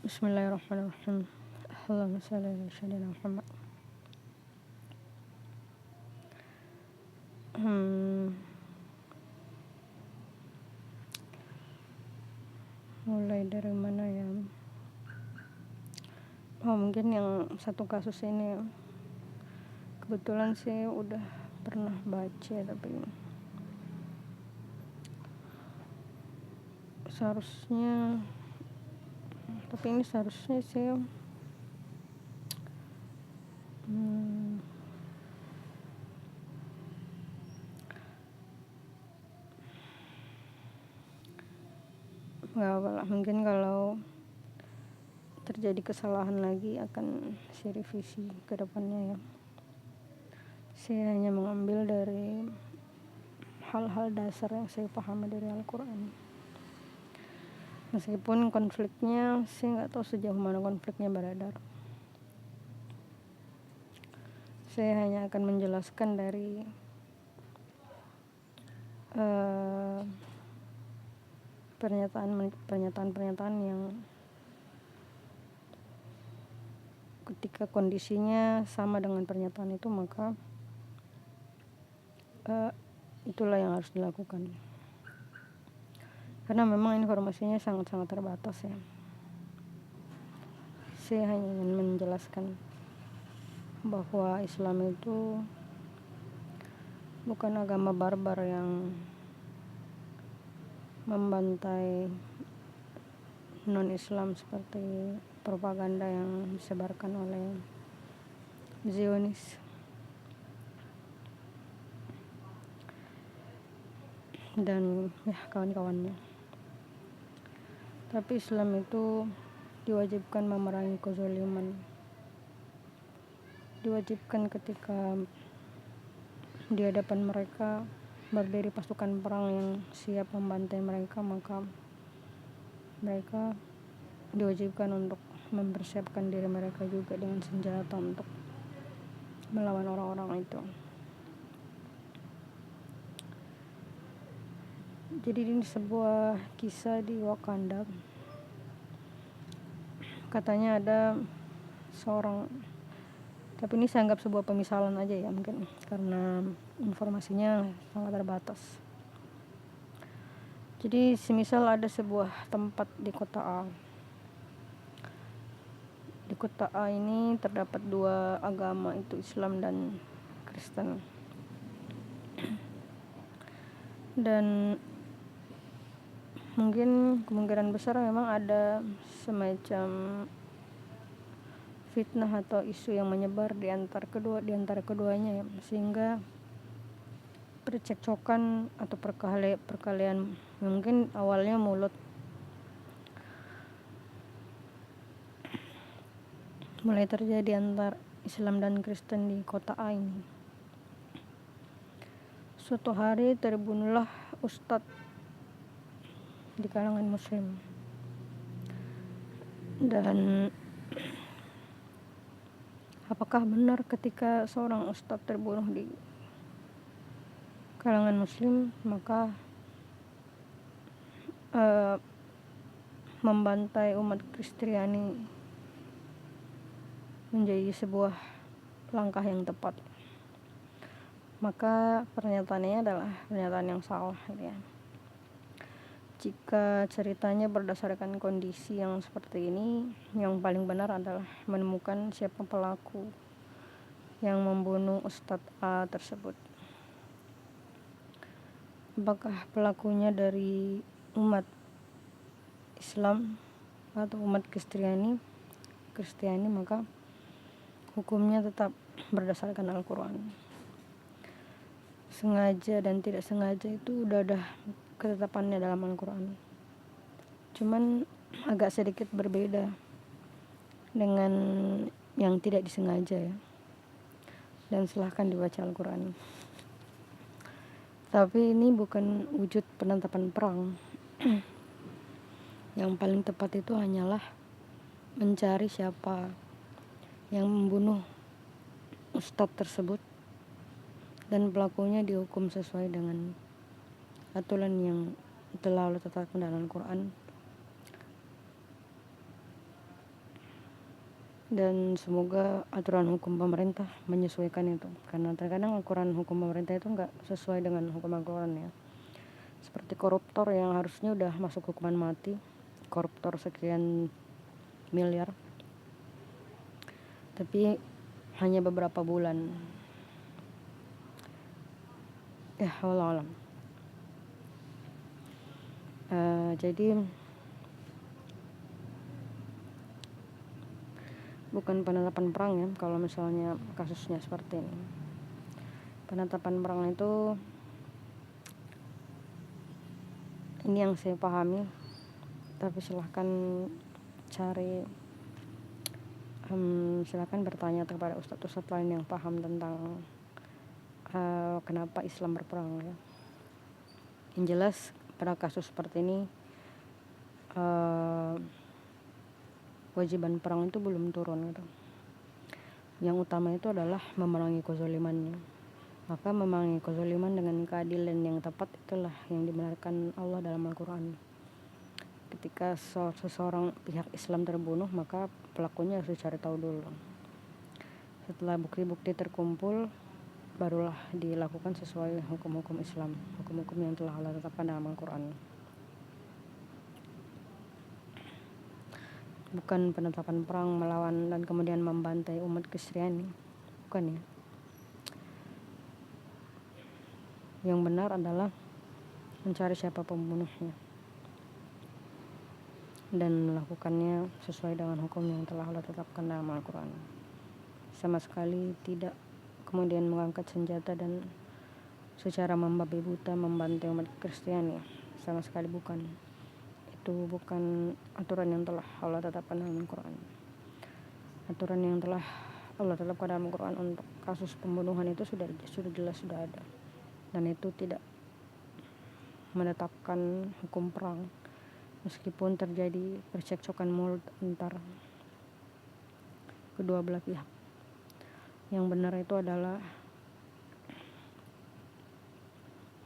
Bismillahirrahmanirrahim. Allahumma shalli ala sayyidina Muhammad. Mulai dari mana ya? Mungkin yang satu kasus ini kebetulan sih udah pernah baca, tapi ini seharusnya sih nggak apa-apa. Mungkin kalau terjadi kesalahan lagi akan saya revisi ke depannya ya. Saya hanya mengambil dari hal-hal dasar yang saya pahami dari Al-Quran. Meskipun konfliknya, saya nggak tahu sejauh mana konfliknya beredar. Saya hanya akan menjelaskan dari pernyataan yang ketika kondisinya sama dengan pernyataan itu, maka itulah yang harus dilakukan. Karena memang informasinya sangat-sangat terbatas ya. Saya hanya ingin menjelaskan bahwa Islam itu bukan agama barbar yang membantai non-Islam seperti propaganda yang disebarkan oleh Zionis dan ya kawan-kawannya. Tapi Islam itu diwajibkan memerangi kezaliman. Diwajibkan ketika di hadapan mereka berdiri pasukan perang yang siap membantai mereka, maka mereka diwajibkan untuk mempersiapkan diri mereka juga dengan senjata untuk melawan orang-orang itu. Jadi ini sebuah kisah di Wakanda. Katanya ada seorang, tapi ini saya anggap sebuah pemisalan aja ya, mungkin karena informasinya sangat terbatas. Jadi semisal ada sebuah tempat di kota A. Di kota A ini terdapat dua agama, itu Islam dan Kristen. Dan mungkin kemungkinan besar memang ada semacam fitnah atau isu yang menyebar di antara keduanya ya, sehingga percekcokan atau perkelahian mungkin awalnya mulut mulai terjadi antar Islam dan Kristen di kota A ini. Suatu hari terbunuhlah ustadz di kalangan muslim, dan apakah benar ketika seorang ustadz terbunuh di kalangan muslim, maka membantai umat Kristiani menjadi sebuah langkah yang tepat? Maka pernyataannya adalah pernyataan yang salah ya. Jika ceritanya berdasarkan kondisi yang seperti ini, yang paling benar adalah menemukan siapa pelaku yang membunuh Ustadz A tersebut. Apakah pelakunya dari umat Islam atau umat Kristiani, maka hukumnya tetap berdasarkan Al-Quran. Sengaja dan tidak sengaja itu udah ada ketetapannya dalam Al-Quran. Cuman agak sedikit berbeda dengan yang tidak disengaja ya. Dan silahkan dibaca Al-Quran. Tapi ini bukan wujud penetapan perang. Yang paling tepat itu hanyalah mencari siapa yang membunuh ustadz tersebut, dan pelakunya dihukum sesuai dengan aturan yang telah Allah tetapkan dalam Al-Quran. dan semoga aturan hukum pemerintah menyesuaikan itu, karena terkadang aturan hukum pemerintah itu nggak sesuai dengan hukum Al-Quran ya. Seperti koruptor yang harusnya udah masuk hukuman mati, koruptor sekian miliar, tapi hanya beberapa bulan. Ya wallah alam. Jadi bukan penetapan perang ya kalau misalnya kasusnya seperti ini. Penetapan perang itu, ini yang saya pahami, tapi silahkan bertanya kepada ustadz-ustadz lain yang paham tentang kenapa Islam berperang ya. Yang jelas pada kasus seperti ini kewajiban perang itu belum turun gitu. Yang utama itu adalah memerangi kezalimannya. Maka memerangi kezaliman dengan keadilan yang tepat itulah yang dibenarkan Allah dalam Al-Quran. Ketika seseorang pihak Islam terbunuh, maka pelakunya harus dicari tahu dulu. Setelah bukti-bukti terkumpul, barulah dilakukan sesuai hukum-hukum Islam, hukum-hukum yang telah Allah tetapkan dalam Al-Quran. Bukan penetapan perang melawan dan kemudian membantai umat Kristiani, bukan ya. Yang benar adalah mencari siapa pembunuhnya dan melakukannya sesuai dengan hukum yang telah Allah tetapkan dalam Al-Quran. Sama sekali tidak kemudian mengangkat senjata dan secara membabi buta membantai umat Kristiani, sama sekali bukan. Itu bukan aturan yang telah Allah tetapkan dalam Al-Quran. Aturan yang telah Allah tetapkan dalam Al-Quran untuk kasus pembunuhan itu sudah jelas sudah ada, dan itu tidak menetapkan hukum perang meskipun terjadi percekcokan mulut antar kedua belah pihak. Yang benar itu adalah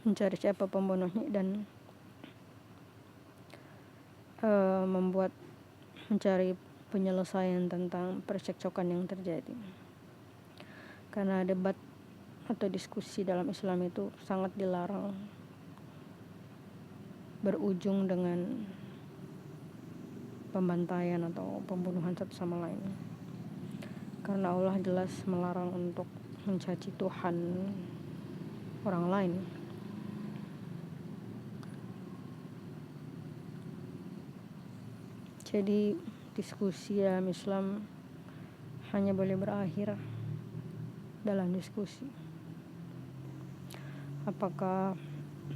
mencari siapa pembunuhnya dan mencari penyelesaian tentang percekcokan yang terjadi. Karena debat atau diskusi dalam Islam itu sangat dilarang berujung dengan pembantaian atau pembunuhan satu sama lain. Karena Allah jelas melarang untuk mencaci Tuhan orang lain. Jadi diskusi dalam Islam hanya boleh berakhir dalam diskusi. Apakah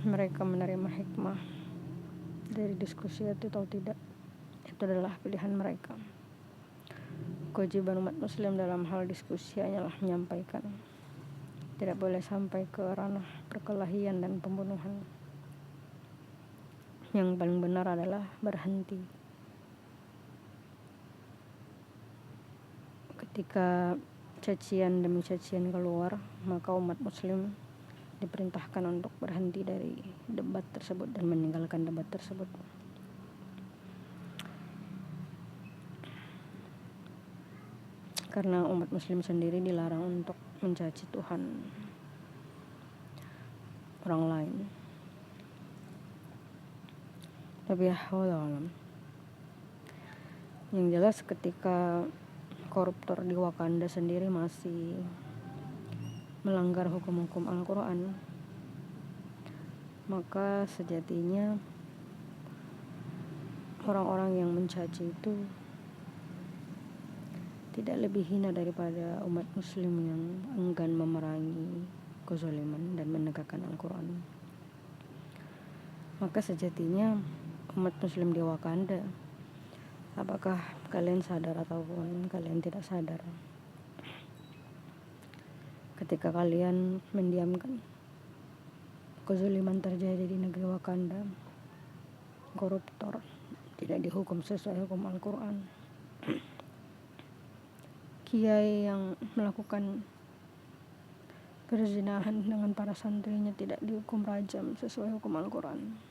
mereka menerima hikmah dari diskusi itu atau tidak, itu adalah pilihan mereka. Kewajiban umat muslim dalam hal diskusi hanyalah menyampaikan, tidak boleh sampai ke ranah perkelahian dan pembunuhan. Yang paling benar adalah berhenti. Ketika cacian demi cacian keluar, maka umat muslim diperintahkan untuk berhenti dari debat tersebut dan meninggalkan debat tersebut. Karena umat muslim sendiri dilarang untuk mencaci Tuhan orang lain. Tapi ya wallahu alam. Yang jelas ketika koruptor di Wakanda sendiri masih melanggar hukum-hukum Al-Quran, maka sejatinya orang-orang yang mencaci itu tidak lebih hina daripada umat muslim yang enggan memerangi kezaliman dan menegakkan Al-Quran. Maka sejatinya umat muslim di Wakanda, apakah kalian sadar ataupun kalian tidak sadar, ketika kalian mendiamkan kezaliman terjadi di negeri Wakanda, koruptor tidak dihukum sesuai hukum Al-Quran, kiai yang melakukan perzinahan dengan para santrinya tidak dihukum rajam sesuai hukum Al-Quran.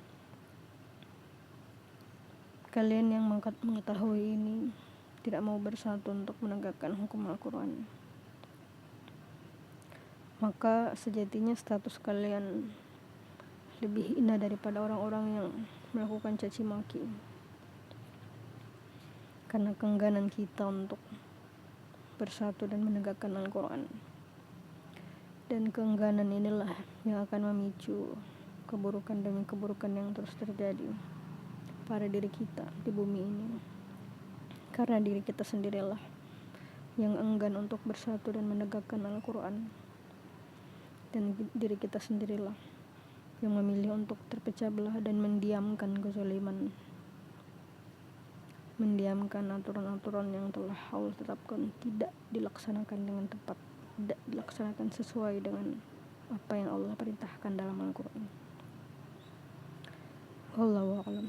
Kalian yang mengetahui ini tidak mau bersatu untuk menegakkan hukum Al-Quran, maka sejatinya status kalian lebih hina daripada orang-orang yang melakukan caci maki. Karena keengganan kita untuk bersatu dan menegakkan Al-Quran. Dan keengganan inilah yang akan memicu keburukan demi keburukan yang terus terjadi pada diri kita di bumi ini. Karena diri kita sendirilah yang enggan untuk bersatu dan menegakkan Al-Quran. Dan diri kita sendirilah yang memilih untuk terpecah belah dan mendiamkan kezaliman, mendiamkan aturan-aturan yang telah Allah tetapkan tidak dilaksanakan dengan tepat, tidak dilaksanakan sesuai dengan apa yang Allah perintahkan dalam Al-Quran. Wallahu a'lam.